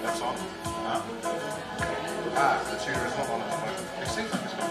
That's on. The tuner is not on at the moment. It seems like it's on.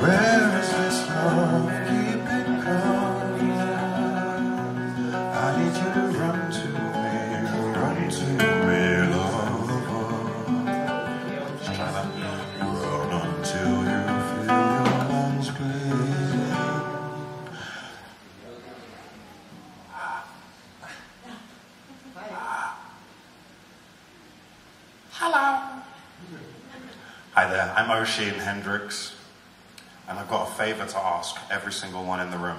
Where is this love? Keep it coming. I need you to run to me, love. Just try that. Run until you feel your lungs clear. Hello. Hi there, I'm Oisin Hendricks. And I've got a favour to ask every single one in the room.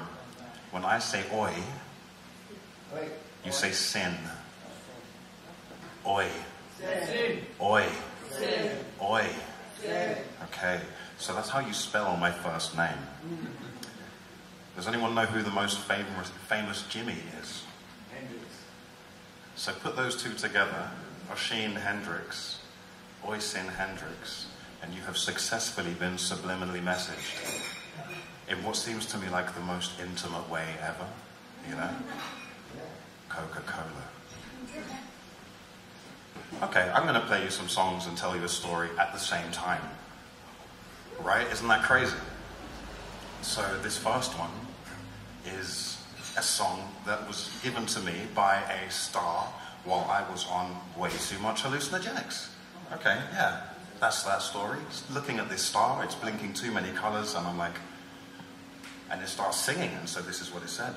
When I say oi, you say sin. Oi. Oi. Oi. Okay, so that's how you spell my first name. Does anyone know who the most famous Jimmy is? So put those two together, Oisin Hendricks, Oisin Hendricks, and you have successfully been subliminally messaged in what seems to me like the most intimate way ever, you know? Coca-Cola. Okay, I'm going to play you some songs and tell you a story at the same time. Right? Isn't that crazy? So this first one is a song that was given to me by a star while I was on way too much hallucinogenics. Okay, yeah. That's that story. Looking at this star, it's blinking too many colors, and I'm like, and it starts singing, and so this is what it said.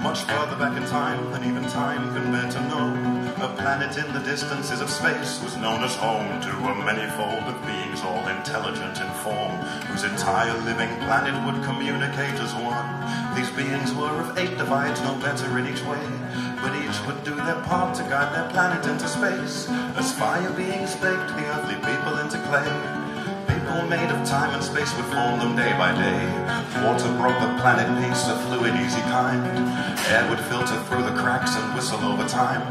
Much further back in time than even time can bear to know, a planet in the distances of space was known as home to a manifold of beings, all intelligent in form, whose entire living planet would communicate as one. These beings were of 8 divides, no better in each way, but each would do their part to guide their planet into space, as fire beings baked the earthly people into clay. People made of time and space would form them day by day. Water brought the planet peace, a fluid, easy kind. Air would filter through the cracks and whistle over time.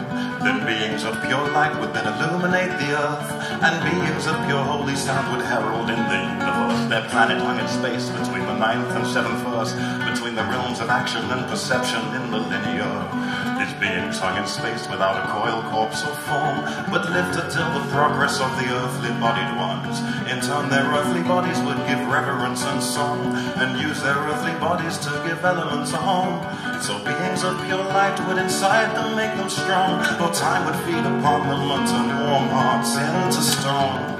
Then beings of pure light would then illuminate the earth, and beings of pure holy sound would herald in the universe. Their planet hung in space between the 9th and 7th verse, between the realms of action and perception in the linear. These beings hung in space without a coil, corpse or form, but lived to tell the progress of the earthly bodied ones. In turn their earthly bodies would give reverence and song, and use their earthly bodies to give elements a home. So beings of pure light would inside them make them strong, or time would feed upon them and turn warm hearts into stone.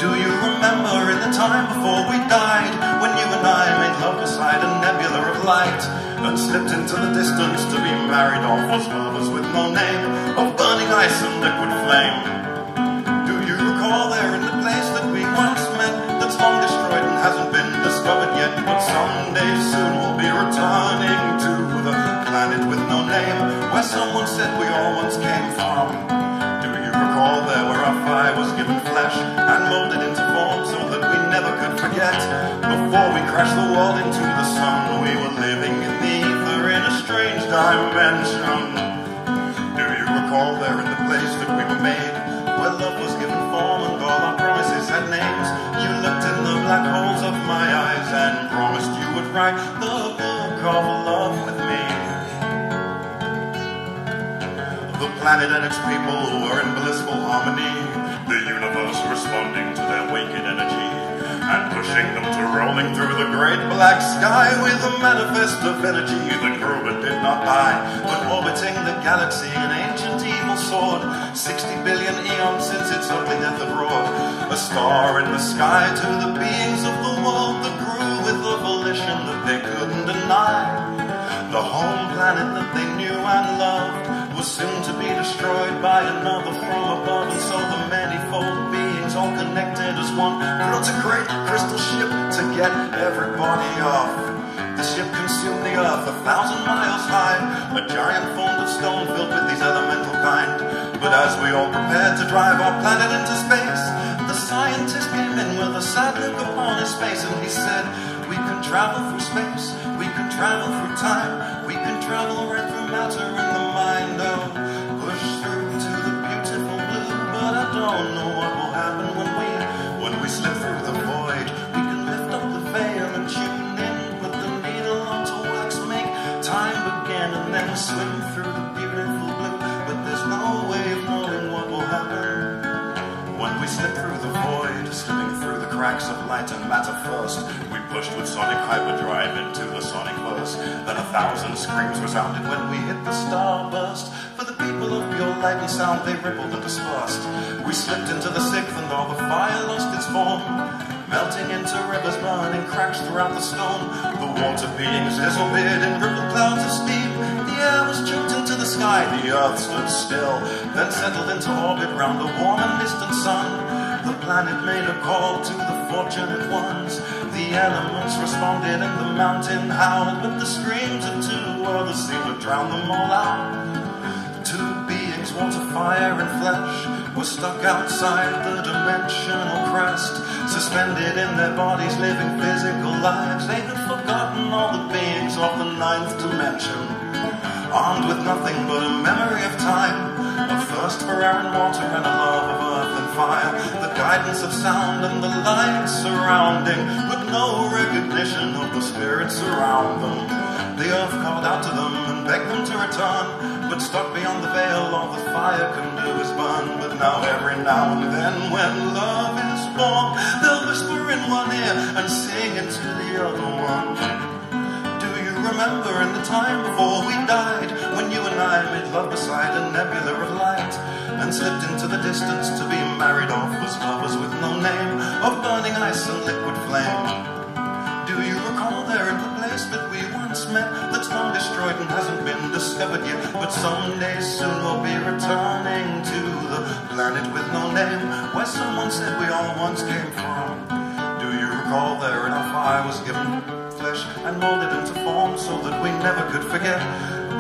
Do you remember in the time before we died, when you and I made love beside a nebula of light, and slipped into the distance to be married off as lovers with no name, of burning ice and liquid flame? Do you recall there in the place that we once met, that's long destroyed and hasn't been discovered yet, but someday soon we'll be returning to the planet with no name, where someone said we all once came from? Do you recall there where our fire was given flesh and molded into form so that we never could forget? Before we crashed the world into the sun, we were living in the ether in a strange dimension. Do you recall there in the place that we were made, where love was given form and all our promises had names? You looked in the black holes of my eyes and promised you would write the book of love with me. planet and its people were in blissful harmony, the universe responding to their waking energy, and pushing them to rolling through the great black sky with a manifest of energy that grew but did not die, but orbiting the galaxy, an ancient evil sword, 60 billion eons since its ugly death had wrought, a star in the sky to the beings of the world that grew with a volition that they couldn't deny. The home planet that they knew and loved was soon to be destroyed by another from above, and so the manifold beings, all connected as one, built a great crystal ship to get everybody off. The ship consumed the earth 1,000 miles high, a giant formed of stone filled with these elemental kind. But as we all prepared to drive our planet into space, the scientist came in with a sad look upon his face, and he said, we can travel through space, we can travel through time, we can travel right through matter in the mind. Oh, push through to the beautiful blue, but I don't know what will happen when we slip through the void. We can lift up the veil and tune in, put the needle onto wax, make time begin, and then swim through the beautiful blue. But there's no way of knowing what will happen when we slip through the void, slipping through the cracks of light and matter first. We pushed with sonic hyperdrive into the sonic verse. Then 1,000 screams resounded when we hit the starburst. For the people of pure light and sound, they rippled and dispersed. We slipped into the sixth, and all the fire lost its form, melting into rivers, burning cracks throughout the storm. The water beings disappeared in rippled clouds of steam. The air was choked into the sky, the earth stood still, then settled into orbit round the warm and distant sun. The planet made a call to the fortunate ones. The elements responded and the mountain howled, but the screams of two others seemed to drown them all out. Two beings, water, fire, and flesh, were stuck outside the dimensional crest, suspended in their bodies, living physical lives. They had forgotten all the beings of the ninth dimension, armed with nothing but a memory of time, a thirst for air and water and a love of earth and fire, the guidance of sound and the light surrounding, but no recognition of the spirits around them. The earth called out to them and begged them to return, but stuck beyond the veil, all the fire can do is burn. But now every now and then when love is born, they'll whisper in one ear and sing into the other one. Remember in the time before we died, when you and I made love beside a nebula of light, and slipped into the distance to be married off as lovers with no name, of burning ice and liquid flame. Do you recall there in the place that we once met, that's long destroyed and hasn't been discovered yet, but someday soon we'll be returning to the planet with no name, where someone said we all once came from? Do you recall there in our fire was given flesh and molded into form so that we never could forget?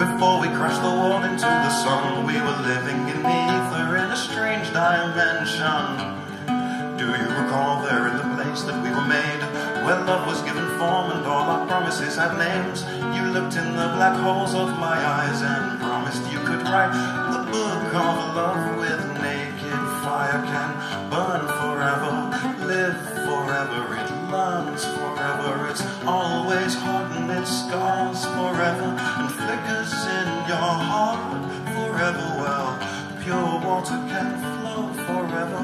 Before we crashed the world into the sun, we were living in the ether in a strange dimension. Do you recall there in the place that we were made, where love was given form and all our promises had names? You looked in the black holes of my eyes and promised you could write the book of love with naked fire, can burn forever, live forever, it learns forever, it's always hot and it scars forever, and flickers in your heart forever. Well, pure water can flow forever,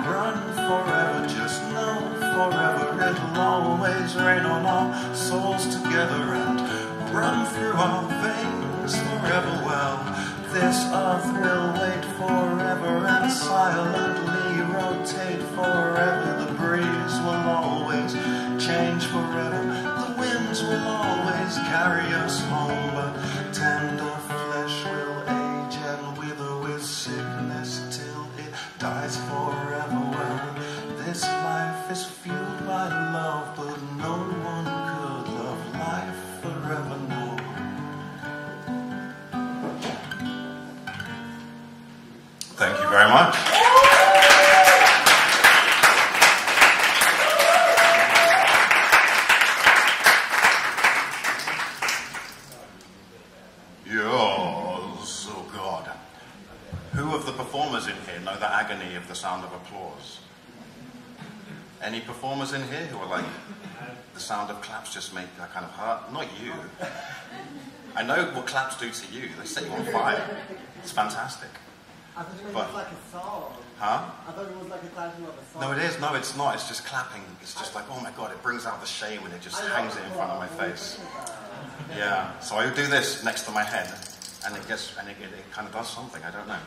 run forever, just know forever, it'll always rain on our souls together and run through our veins forever. Well, this earth will wait forever and silently rotate forever. The breeze will always change forever. The winds will always carry us home, but tender flesh will age and wither with sickness till it dies forever. Well, this life is fueled by love, but no one could love life forever, no. Thank you very much. Yours, oh God. Who of the performers in here know the agony of the sound of applause? Any performers in here who are like, the sound of claps just make that kind of hurt? Not you. I know what claps do to you. They set you on fire. It's fantastic. I thought it But- was like a song. Huh? I thought it was like a title of a song. No, it is. No, it's not. It's just clapping. It's just like, oh my God, it brings out the shame and it just hangs it in front of my face. Yeah. So I do this next to my head, and it kind of does something. I don't know.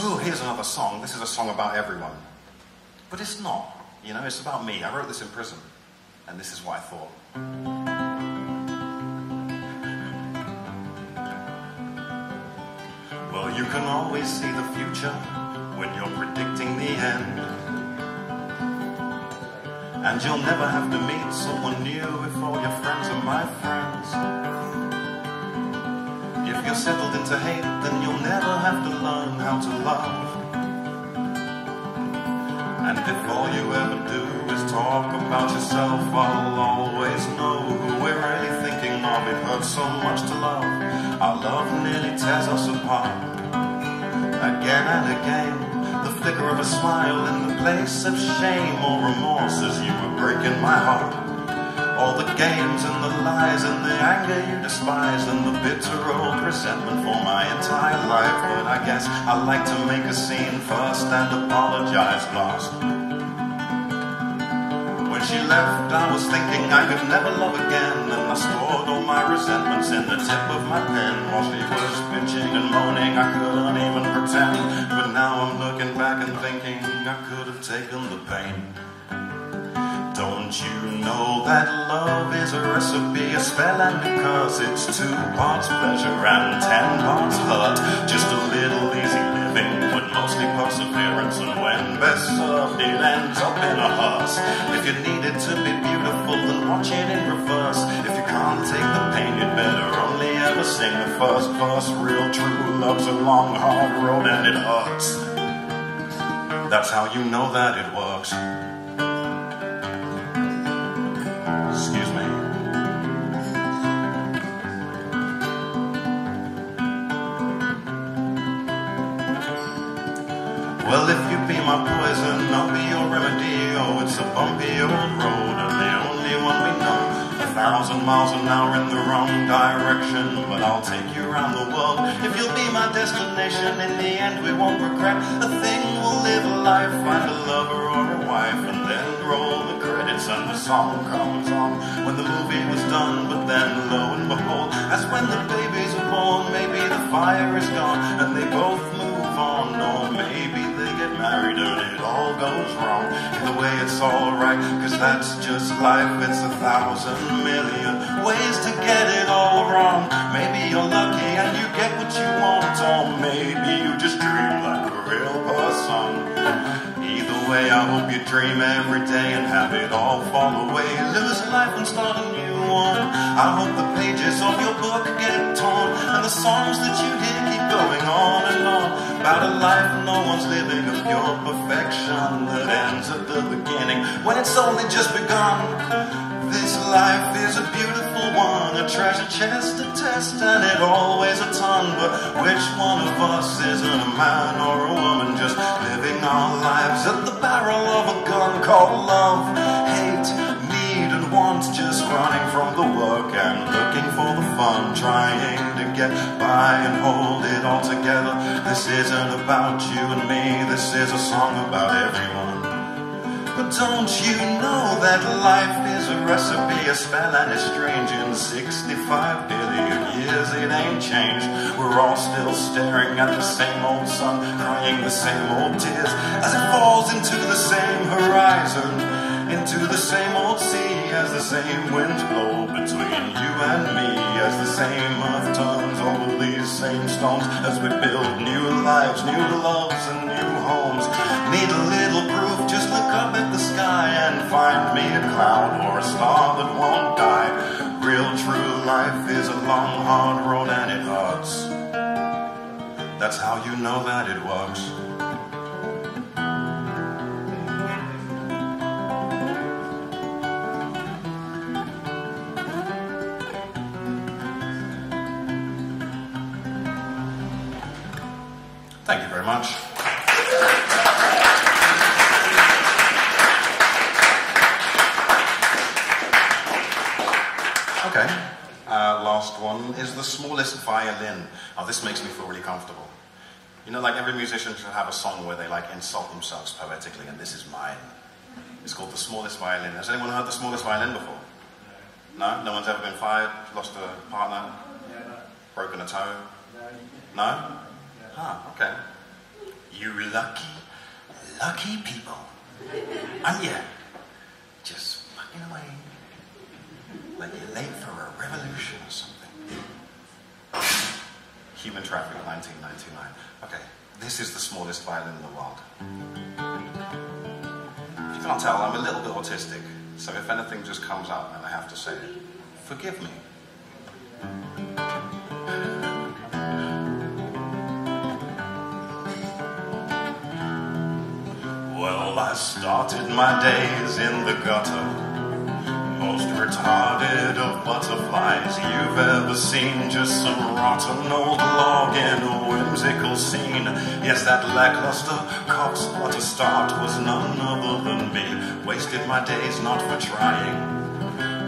Ooh, here's another song. This is a song about everyone, but it's not. You know, it's about me. I wrote this in prison, and this is what I thought. Well, you can always see the future when you're predicting the end. And you'll never have to meet someone new if all your friends are my friends. If you're settled into hate, then you'll never have to learn how to love. And if all you ever do is talk about yourself, I'll always know who we're really thinking of. It hurts so much to love. Our love nearly tears us apart. Again and again, the flicker of a smile in the place of shame or remorse as you were breaking my heart. All the games and the lies and the anger you despise and the bitter old resentment for my entire life. But I guess I like to make a scene first and apologize last. When she left, I was thinking I could never love again, and I stored all my resentments in the tip of my pen. While she was bitching and moaning, I couldn't even pretend. But now I'm looking back and thinking I could have taken the pain. Don't you know that love is a recipe, a spell and a curse? It's 2 parts pleasure and 10 parts hurt. Just a little easy living, but mostly perseverance. And when best served, it ends up in a hearse. If you need it to be beautiful, then watch it in reverse. If you can't take the pain, you'd better only ever sing the first verse. Real true love's a long, hard road and it hurts. That's how you know that it works. Excuse me. Well, if you be my poison, I'll be your remedy. Oh, it's a bumpy old road and the only one we know. 1,000 miles an hour in the wrong direction, but I'll take you around the world. If you'll be my destination, in the end we won't regret a thing. We'll live a life, find a lover or a wife, and then roll the credits and the song comes on. When the movie was done, but then lo and behold, that's when the babies are born. Maybe the fire is gone and they both move on, or maybe they get married and it all goes wrong. Either way it's alright, cause that's just life. It's 1,000 million ways to get it all wrong. Maybe you're lucky and you get what you want, or maybe you just dream like a real person. Either way, I hope you dream every day and have it all fall away. Lose life and start a new one. I hope the pages of your book get torn and the songs that you hear keep going on and on. About a life no one's living, a pure perfection that ends at the beginning when it's only just begun. This life is a beautiful one, a treasure chest to test, and it always a ton. But which one of us isn't a man or a woman, just living our lives at the barrel of a gun called love, hate, need and want, just running from the work and looking for the fun, trying to get by and hold it all together. This isn't about you and me, this is a song about everyone. But don't you know that life is a recipe, a spell and it's strange. In 65 billion years it ain't changed. We're all still staring at the same old sun, crying the same old tears as it falls into the same horizon, into the same old sea, as the same winds blow between you and me, as the same earth turns over these same stones, as we build new lives, new loves and new homes. Need a little proof, just look up at the sky and find me a cloud or a star that won't die. Real true life is a long hard road and it hurts. That's how you know that it works. Thank you very much. Okay, last one is the smallest violin. Oh, this makes me feel really comfortable. You know, like every musician should have a song where they like insult themselves poetically, and this is mine. It's called The Smallest Violin. Has anyone heard The Smallest Violin before? No? No one's ever been fired, lost a partner, broken a toe? No? Ah, okay. You lucky, lucky people. And yeah, just fucking away. Like you're late for a revolution or something. Human Traffic, 1999. Okay, this is the smallest violin in the world. If you can't tell, I'm a little bit autistic, so if anything just comes out and I have to say it, forgive me. Well, I started my days in the gutter, most retarded of butterflies you've ever seen. Just some rotten old log in a whimsical scene. Yes, that lackluster cockspotter start was none other than me. Wasted my days not for trying,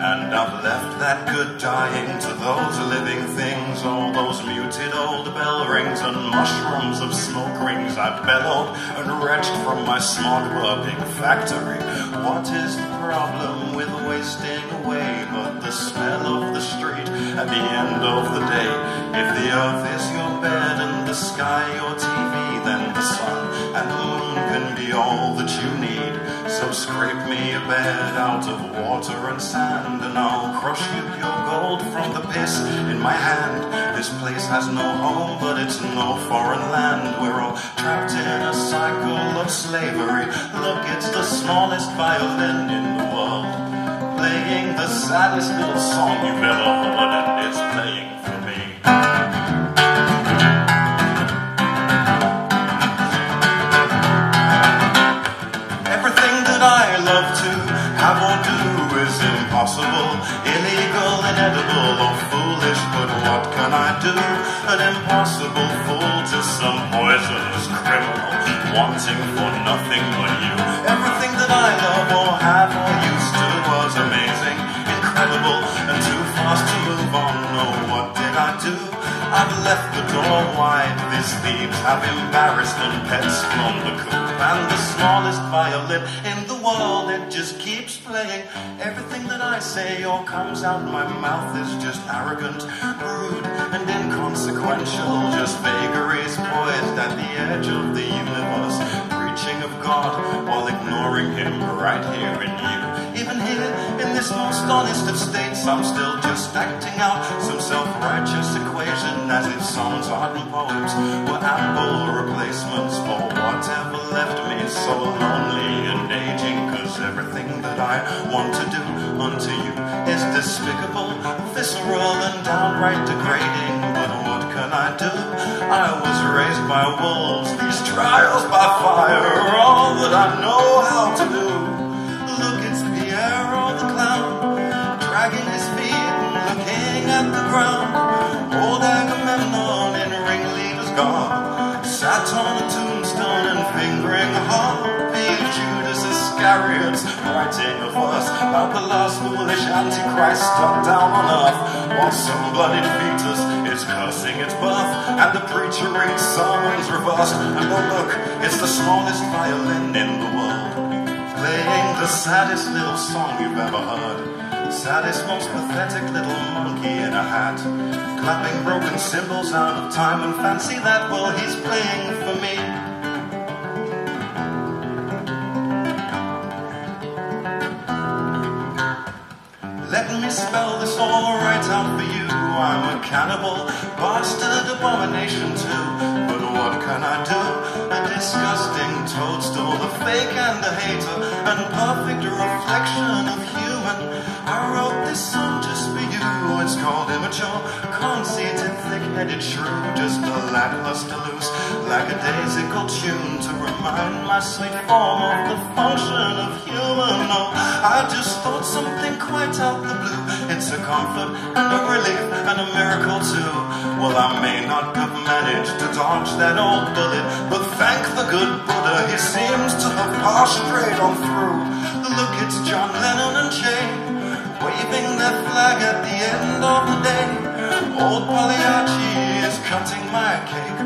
and I've left that good dying to those living things. All those muted old bell rings and mushrooms of smoke rings I bellowed and retched from my smog burping factory. What is the problem with wasting away but the smell of the street at the end of the day? If the earth is your bed and the sky your TV, then the sun and the moon can be all that you need. So scrape me a bed out of water and sand, and I'll crush you pure gold from the piss in my hand. This place has no home, but it's no foreign land. We're all trapped in a cycle of slavery. Look, it's the smallest violin in the world, playing the saddest little song you've ever heard, and it's playing for me. I love to have or do is impossible, illegal, inedible, or foolish. But what can I do? An impossible fool to some poisonous criminal, wanting for nothing but you. Everything that I love or have or used to was amazing, incredible, and too fast to move on. Oh, what did I do? I've left the door wide. These thieves have embarrassed and pets from the coop. And the smallest violin in the world, it just keeps playing. Everything that I say or comes out my mouth is just arrogant, rude, and inconsequential. Just vagaries poised at the edge of the universe, preaching of God while ignoring Him right here in you. Even here, in this most honest of states, I'm still just acting out some self-righteous equation, as if songs, art, and poems were ample replacements for whatever left me so lonely and aging. Cause everything that I want to do unto you is despicable, visceral, and downright degrading. But what can I do? I was raised by wolves, these trials by fire are all that I know how to do. Look, it's Pierrot the clown, dragging his feet and looking at the ground. Old Agamemnon in ringleader's garb sat on a tombstone and fingering a heartbeat. Judas Iscariot's writing a verse about the last foolish Antichrist stuck down on earth, while some bloodied fetus is cursing its birth, and the preacher reads sermons reversed. And oh look, it's the smallest violin in the world, playing the saddest little song you've ever heard. Saddest, most pathetic little monkey in a hat, clapping broken cymbals out of time, and fancy that, well, he's playing for me. Let me spell this all right out for you. I'm a cannibal, bastard, abomination too. But what can I do? A disgusting toadstool, a fake and a hater, and perfect reflection of human. I wrote this song just for you. It's called Immature, conceited, thick-headed shrew. Just a lackluster, loose, lackadaisical tune to remind my sweet form of the function of human. Oh, I just thought something quite out the blue. It's a comfort and a relief and a miracle too. Well, I may not have managed to dodge that old bullet, but thank the good Buddha, he seems to have passed straight on through. Look, it's John Lennon and Jay, waving their flag at the end of the day. Old Pagliacci is cutting my cake,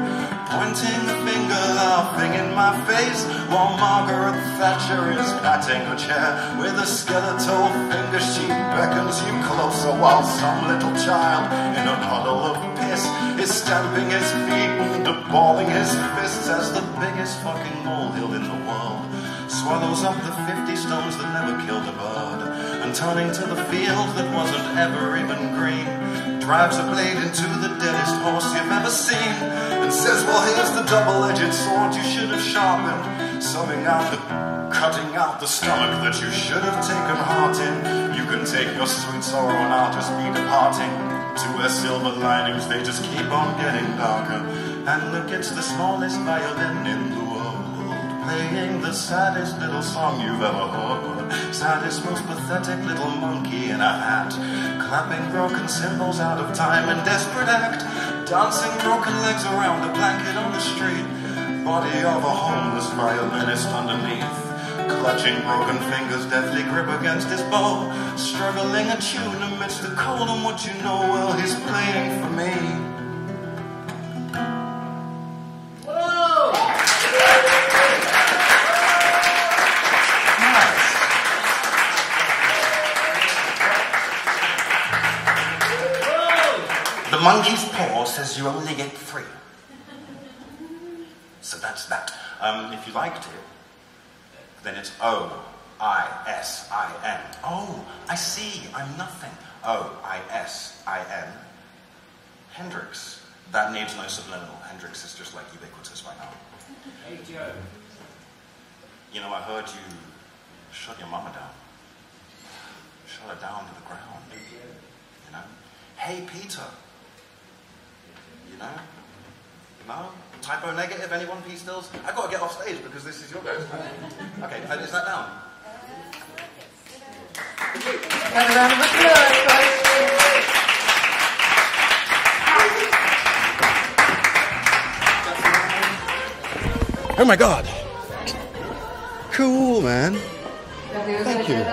pointing the finger, laughing in my face, while Margaret Thatcher is patting her chair. With a skeletal finger she beckons you closer, while some little child in a puddle of piss is stamping his feet and balling his fists as the biggest fucking molehill in the world swallows up the 50 stones that never killed a bird, and turning to the field that wasn't ever even green, drives a blade into the deadest horse you've ever seen, and says, well, here's the double-edged sword you should have sharpened, cutting out the stomach that you should have taken heart in. You can take your sweet sorrow and I'll just be departing to where silver linings, they just keep on getting darker. And look, it's the smallest violin in the world, playing the saddest little song you've ever heard. Saddest, most pathetic little monkey in a hat, clapping broken cymbals out of time in desperate act, dancing broken legs around a blanket on the street, body of a homeless violinist underneath, clutching broken fingers deftly grip against his bow, struggling a tune amidst the cold, and what you know, well, he's playing for me. The monkey's paw says you only get 3. So that's that. If you liked it, then it's O-I-S-I-N. Oh, I see, I'm nothing. O-I-S-I-N. Hendrix. That needs no subliminal. Hendrix is just like ubiquitous by now. Hey, Joe. You know, I heard you shut your mama down. Shut her down to the ground. You know? Hey, Peter. You know? No? Typo negative? Anyone, P stills? I've got to get off stage because this is your guys' time. Okay, is that down? Have a round of applause, guys. Oh my God. Cool, man. Thank you.